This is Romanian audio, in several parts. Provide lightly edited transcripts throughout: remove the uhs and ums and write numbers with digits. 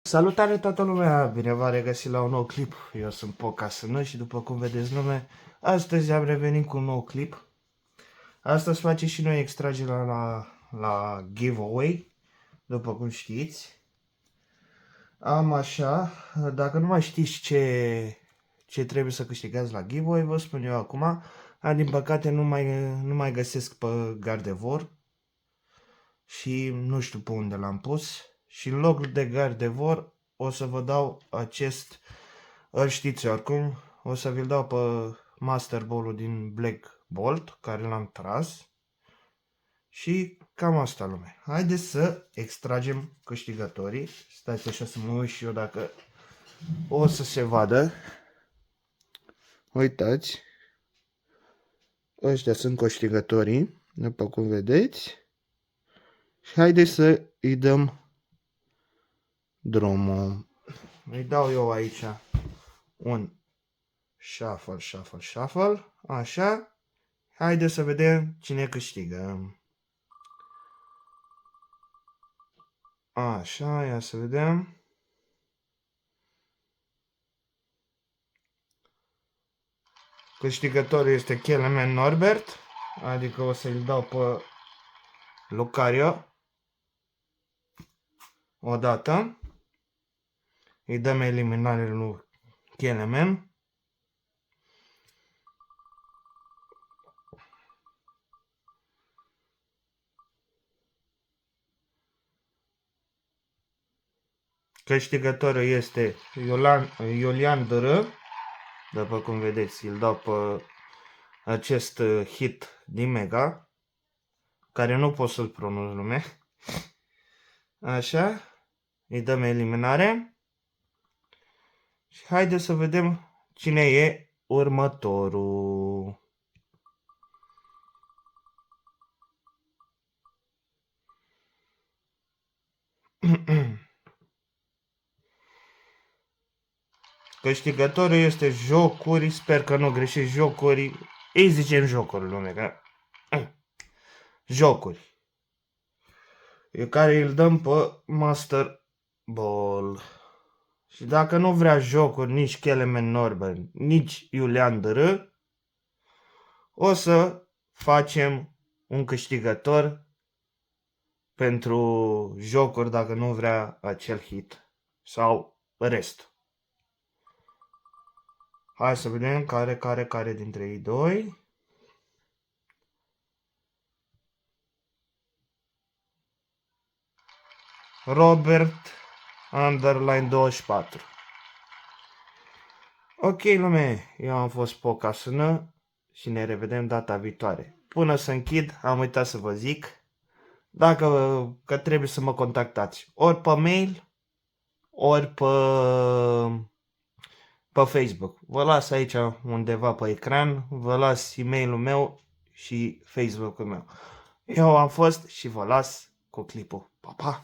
Salutare toată lumea, bine v-am regăsit la un nou clip. Eu sunt Pocasână și după cum vedeți lume, astăzi am revenit cu un nou clip. Astăzi facem și noi extragerea la giveaway, după cum știți. Am așa, dacă nu mai știți ce trebuie să câștigați la giveaway, vă spun eu acum. Din păcate nu mai găsesc pe Gardevoir și nu știu pe unde l-am pus. Și în loc de Gardevoir o să vă dau acest, îl știți oricum, o să vi-l dau pe Master Ball-ul din Black Bolt, care l-am tras. Și cam asta, lume. Haideți să extragem câștigătorii. Stați așa să mă uit și eu dacă o să se vadă. Uitați. Ăștia sunt câștigătorii, după cum vedeți. Și haideți să îi dăm drumul. Îi dau eu aici un shuffle, așa. Haideți să vedem cine câștigă. Așa, ia să vedem. Câștigătorul este Kelemen Norbert, adică o să-i dau pe Lucario. Odată. Îi dăm eliminare lui Kelemen. Câștigătorul este Iulian Dr. După cum vedeți, îl dau pe acest hit din Mega, care nu pot să-l pronunț, lume. Așa, îi dăm eliminare. Și haideți să vedem cine e următorul. Câștigătorul este Jocuri, sper că nu greșesc, Jocuri, îi zicem Jocuri, lume, că... Jocuri. Care îl dăm pe Master Ball. Și dacă nu vrea Jocuri, nici Kelemen Norbert, nici Iulian Dr, o să facem un câștigător pentru Jocuri dacă nu vrea acel hit sau restul. Hai să vedem care dintre ei doi. Robert underline 24. Ok, lume, eu am fost Pocasână și ne revedem data viitoare. Până să închid, am uitat să vă zic că trebuie să mă contactați ori pe mail, ori pe Facebook. Vă las aici undeva pe ecran, vă las e-mailul meu și Facebook-ul meu. Eu am fost și vă las cu clipul. Pa, pa!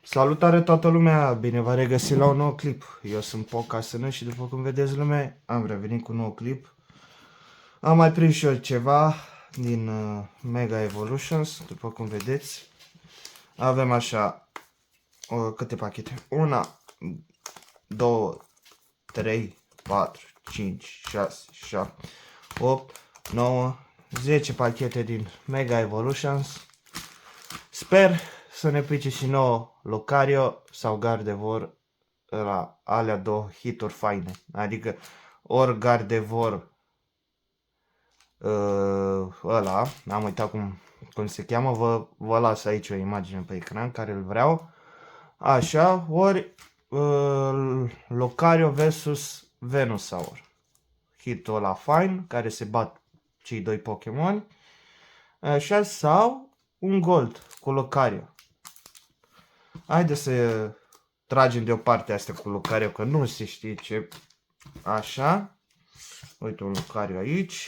Salutare toată lumea, bine v-am regăsit la un nou clip. Eu sunt Pocasână și după cum vedeți, lume, am revenit cu un nou clip. Am mai prins și eu ceva din Mega Evolutions, după cum vedeți. Avem așa câte pachete? 1, 2, 3, 4, 5, 6, 7, 8, 9, 10 pachete din Mega Evolutions. Sper să ne pice și nouă Lucario sau Gardevoir, la alea două hituri faine. Adică ori Gardevoir ăla, am uitat cum se cheamă, vă las aici o imagine pe ecran care îl vreau. Așa, ori Lucario versus Venusaur. Hitul ăla fine, care se bat cei doi Pokémon. Așa, sau un Gold cu Lucario. Haideți să tragem deoparte astea cu Lucario, că nu se știe ce. Așa. Uite un Lucario aici.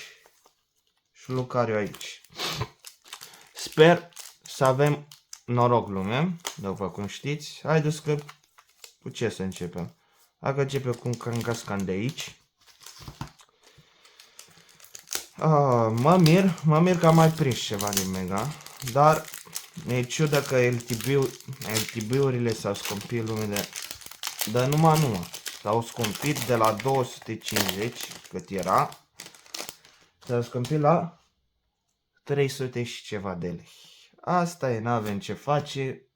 Și Lucario aici. Sper să avem noroc, lume, după cum știți. Haideți că cu ce să începem? Dacă începem cu un Kangaskhan de aici. Mă mir că am mai prins ceva din Mega. Dar mi-e ciudă că LTB-urile sau scompii lumile Dar numai. S-au scumpit de la 250, cât era, s-au scumpit la 300 și ceva de lei. Asta e, n-avem ce face.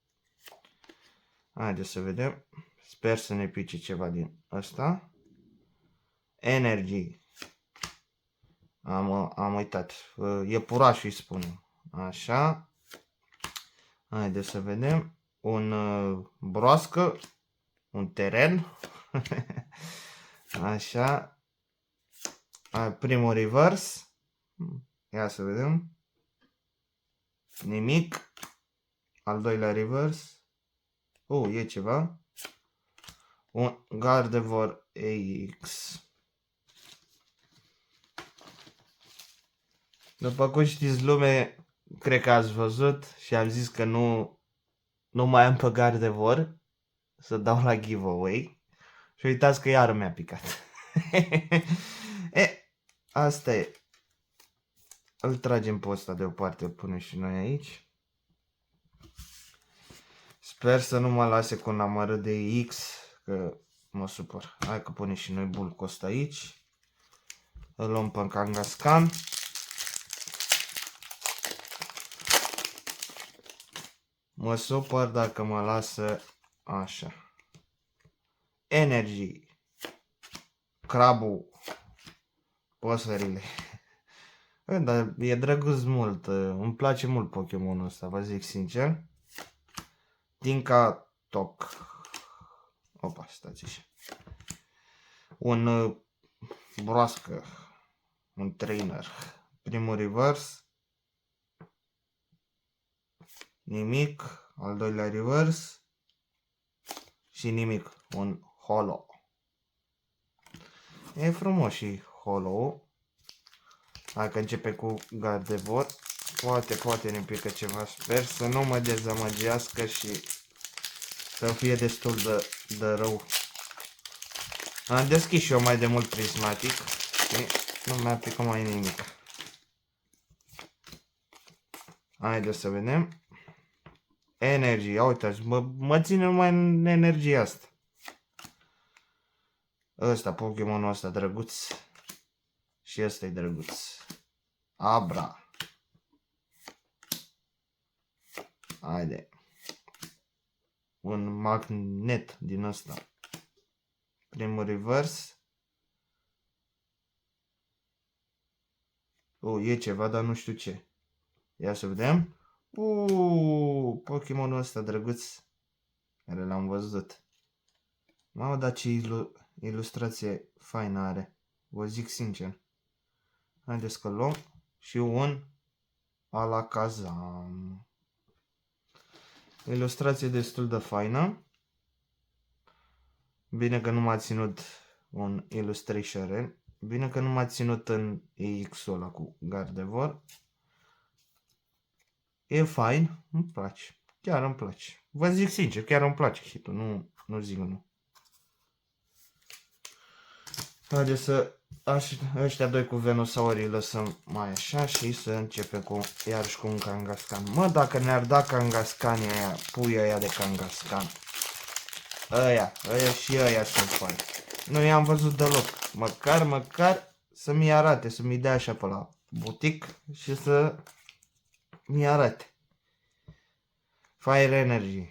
Haideți să vedem. Sper să ne pice ceva din asta. Energy. Am uitat. Iepurașul îi spunem. Așa. Haideți să vedem. Un broască. Un teren. Așa. Primul reverse. Ia să vedem. Nimic. Al doilea reverse. E ceva. Un Gardevoir AX. După cum știți, lume, cred că ați văzut și am zis că nu mai am pe Gardevoir să dau la giveaway. Și uitați că iar mi-a picat. Asta e. Îl tragem pe ăsta deoparte, îl punem și noi aici. Sper să nu mă lase cu un amărât de X, că mă supăr. Hai că punem și noi bulcul ăsta aici. Îl luăm pe Kangaskhan. Mă supăr dacă mă lasă așa. Energy. Crabul. Păsările. Dar e drăguț mult. Îmi place mult Pokémonul ăsta, vă zic sincer. Dinka Tok. Opa, stați așa. Un broască. Un trainer. Primul reverse. Nimic. Al doilea reverse. Și nimic. Un holo. E frumos și holo. Hai că începe cu Gardevoir. Poate ne pică ceva. Sper să nu mă dezamăgească și să fie destul de rău. Am deschis și eu mai de mult prismatic și nu mi-a picat mai nimic. Haideți să vedem. Energie, uitați, mă ține numai în energia asta. Ăsta, Pokémonul ăsta drăguț. Și ăsta e drăguț. Abra. Haide. Un magnet din ăsta. Primul reverse. E ceva, dar nu știu ce. Ia să vedem. Pokémonul ăsta drăguț. Care l-am văzut. Mamă, dar ce ilustrație faină are. Vă zic sincer. Haideți că luăm. Și un Alakazam. Ilustrație destul de faină. Bine că nu m-a ținut un Illustration. Bine că nu m-a ținut în EX-ul ăla cu Gardevoir. E fain. Îmi place. Chiar îmi place. Vă zic sincer, chiar îmi place hitul. Nu zic nu. Haideți să ăștia doi cu Venosaurii lăsăm mai așa și să începem cu iarăși cu un Kangaskhan. Mă, dacă ne-ar da Kangaskhan aia, puii aia de Kangaskhan. Aia și aia sunt faini. Nu i-am văzut deloc. Măcar să mi arate, să mi dea așa pe la butic și să mi arate. Fire Energy.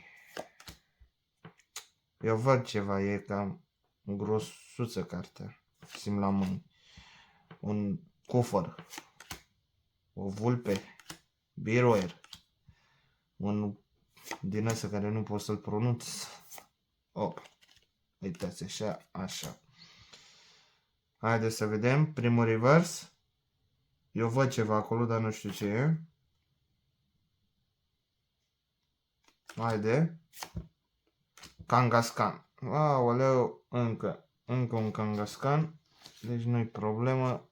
Eu văd ceva, e cam grosuță cartea. Simt la mâini. Un cufăr. O vulpe. Biroer. Un din ăsta care nu pot să-l pronunț. Uitați așa. Haideți să vedem. Primul reverse. Eu văd ceva acolo, dar nu știu ce e. Haide. Kangaskhan. Aoleu, încă un Kangaskhan. Deci nu-i problemă.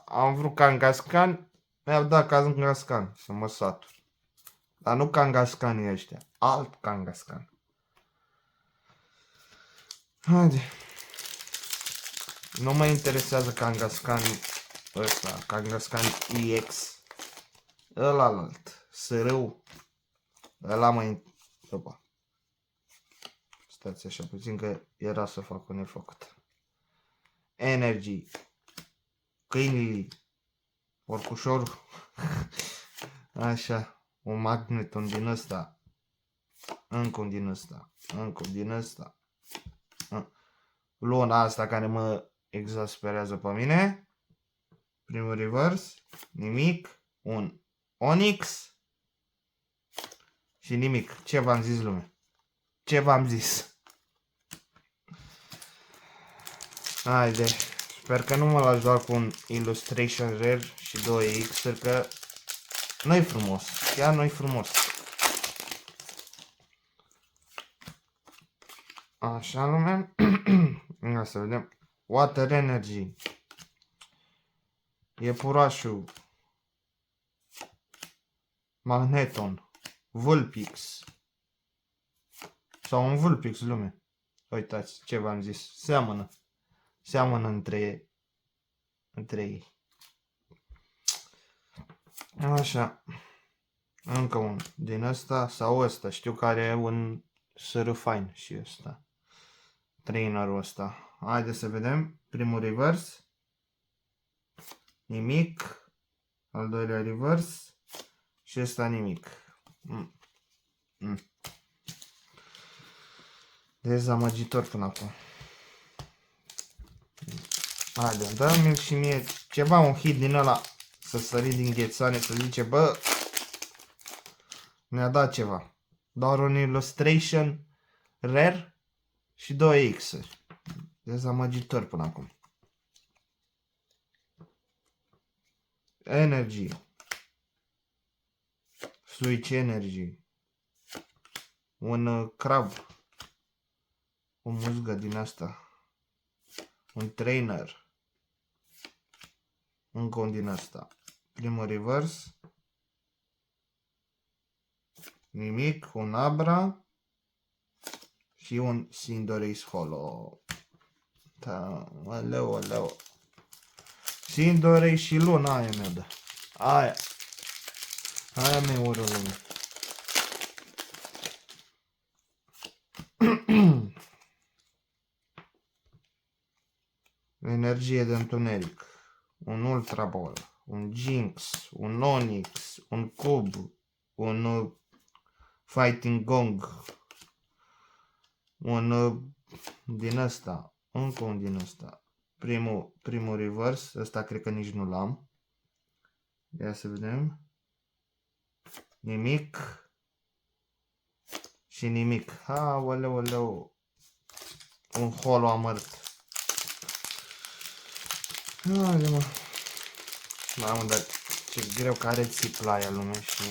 Am vrut Kangaskhan. Mi-au dat Kangaskhan. Să mă satur. Dar nu Kangaskhan ăștia. Alt Kangaskhan. Haide. Nu mă interesează Kangaskhan ăsta. Kangaskhan EX. Ălalt. Sărâu. Ăla mă interesează. Stați așa puțin că era să fac un nefăcut. Energy. Câinii. Porcușorul. Așa. Un magneton din ăsta. Încă un din ăsta. Încă un din ăsta. Luna asta care mă exasperează pe mine. Primul reverse. Nimic. Un Onyx. Și nimic. Ce v-am zis, lume? Ce v-am zis? Haide. Sper că nu mă las doar cu un Illustration Rare și 2 X-uri, că nu-i frumos. Chiar nu-i frumos. Așa, lume. Ia să vedem. Water Energy. Iepurașul. Magneton. Vulpix. Sau un Vulpix, lume. Uitați ce v-am zis. Seamănă. Seamănă între ei. Așa. Încă un din ăsta sau ăsta. Știu că are un sără fain și ăsta. Trainerul ăsta. Haideți să vedem. Primul reverse. Nimic. Al doilea reverse. Și ăsta nimic. Dezamăgitor până acum. Haide, dă-mi și mie ceva, un hit din ăla. Să sări din ghețane, să zice, bă, ne-a dat ceva. Doar un Illustration Rare și 2 X-uri. Dezamăgitor până acum. Energy. Switch Energy. Un crab. O musgă din asta. Un trainer. Încă un din asta. Primul reverse. Nimic. Un Abra. Și un Cinderace Holo. Da, aleu. Cinderace și Luna aia mea dă. Aia mi-e ură lume. Energie de întuneric. Un Ultra Ball. Un Jinx. Un Onyx. Un Cub. Un Fighting Gong. Un din ăsta. Încă un din ăsta. Primul reverse. Ăsta cred că nici nu l-am. Ia să vedem. Nimic. Și nimic. Aoleu. Un holo amărât. Haide, mă. Mamă, dar ce greu că are țip la ea, lume, și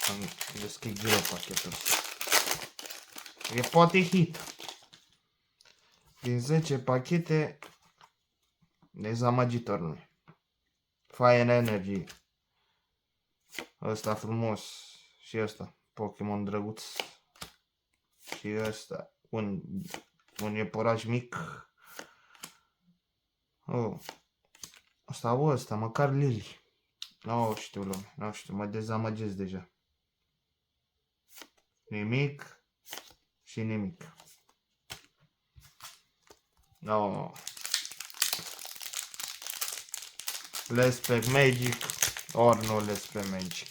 am deschid greu pachetul ăsta. E poate hit. Din 10 pachete, dezamăgitor, lume. Fire Energy. Ăsta frumos. Și ăsta. Pokémon drăguț. Și ăsta. Un iepuraș mic. Ăsta, măcar Lily. Nu știu, lume. Nu știu, mă dezamăgesc deja. Nimic. Și nimic. No. Les pe Magic. Ori nu les pe Magic.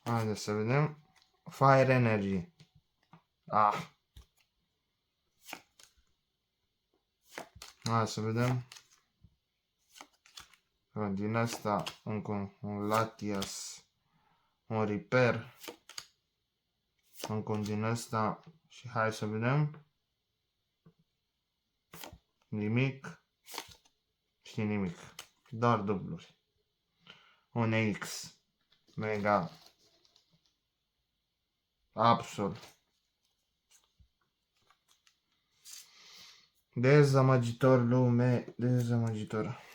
Haideți să vedem. Fire Energy. Hai să vedem. Din asta încă un Latias. Un Repair. Încă un din asta. Și hai să vedem. Nimic. Și nimic. Doar dubluri. Un X. Mega. Absolut. Dezamăgitor, lume. Dezamăgitor.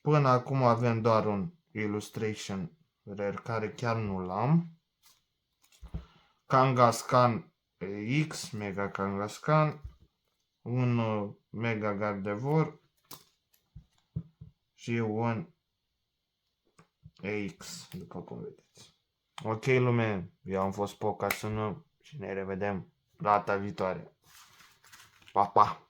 Până acum avem doar un Illustration Rare care chiar nu l-am. Kangaskhan X, Mega Kangaskhan. un Mega Gardevoir și un EX, după cum vedeți. Ok, lume, eu am fost Poca Sună și ne revedem data viitoare. Pa, pa!